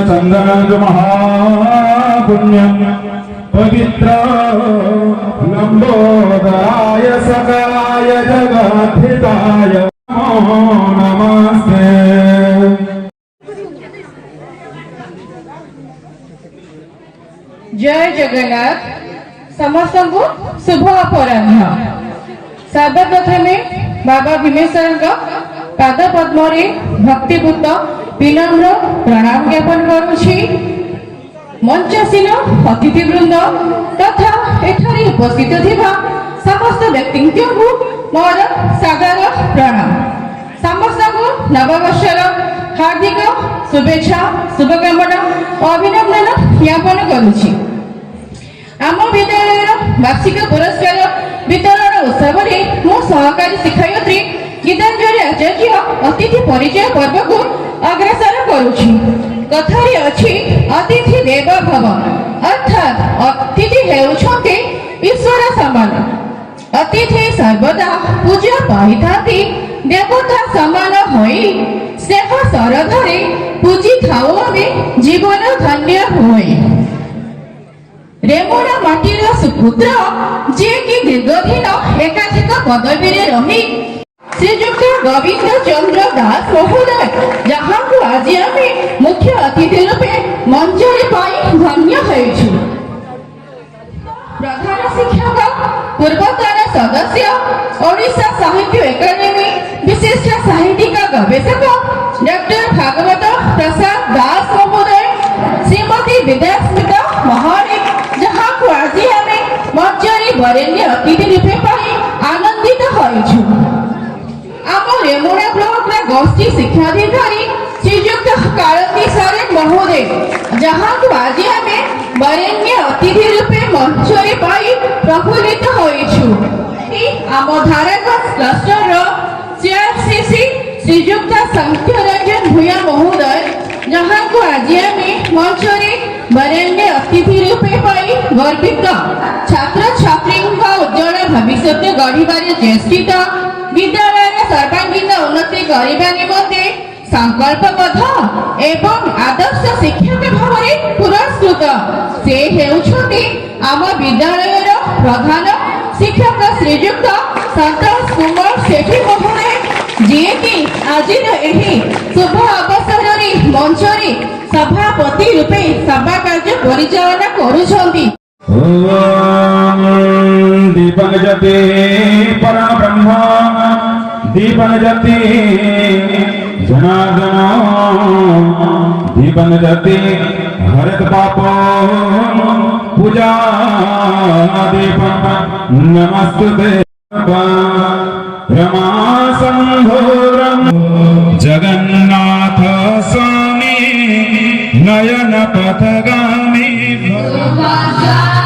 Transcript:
चंदन महापुण्यम पवित्र लंबोदराय सकाय जगद्धिताय नमस्ते। जय जगन्नाथ। समस्त को शुभ अपराह्न। सर्वप्रथमे बाबा भीमेश्वर पाद पद्म भक्तिपूत विनम्र प्रणाम ज्ञापन करुछि। मंचासीन अतिथिवृंद तथा एठारे उपस्थित थिबा समस्त व्यक्ति को मोर सादर प्रणाम। समस्त को नववर्षर हार्दिक शुभेच्छा शुभकामना अभिनंदन ज्ञापन करुछि। आम विद्यालय वार्षिक पुरस्कार वितरण उत्सव में मो सहकारी शिक्षयित्री गीतांजलि आचार्य अतिथि परिचय पर्व को अग्रसर करुछि। कथारे अछि अतिथि देव भव अर्थात अतिथि हेउछन्ते ईश्वर समान। अतिथि सर्वदा पूजा पाइथांती देवता समान होई स्नेह सरधरे पूजी थाओ आमे जीवन धन्य होई। रेमुणा माटीर सुपुत्र जे कि दीर्घदिन एकाधिक पदवी रही श्रीजुक्त गोविंद चंद्र दास महोदय जहाँ को आज आम मुख्य अतिथि रूपे मंचरे पाई धन्य होइछु। प्रधान शिक्षक पूर्वतन सदस्य ओडिशा साहित्य एकाडेमी विशिष्ट साहित्यिक गवेषक डॉक्टर भागवत प्रसाद दास महोदय श्रीमती विद्यास्मिता महारिक जहाँ को आज आम मंचरे वरेण्य अतिथि रूपे पाई आनंदित होइछु। आम रेमुणा ब्लॉक गोष्ठी शिक्षाधिकारी श्रीजुक्त कालती सारेन महोदय जहाँ को आज आम वरेण्य अतिथि रूपे मंचरे पाई प्रफुल्लित होइछु। आम धारागंज क्लस्टर सीआरसीसी श्रीजुक्त संख्य रंजन भूया महोदय जहाँ को आज आम मंचरे वरेण्य अतिथि रूपे पाई गर्वित। छात्र छात्री उज्जवल भविष्य गढ़िबारे चेष्टित विद्यालय सर्वांगीन उन्नति करने निमंते संकल्पबद्ध एवं आदर्श शिक्षक भाव में पुरस्कृत से हेउछन्ति आम विद्यालय प्रधान शिक्षक श्रीजुक्त संतोष कुमार सेठी महोदय जी कि आज शुभ अवसर मंचरे सभापति रूपे सभा कार्य परिचालना करुछन्ति। दीपन जते परम ब्रह्म दीपन जते जनार्दन दीपन जते हरत पाप पूजा दीपन नमस्ते रमा संभोरम जगन्नाथ स्वामी नयन पथगामी स्वागतम्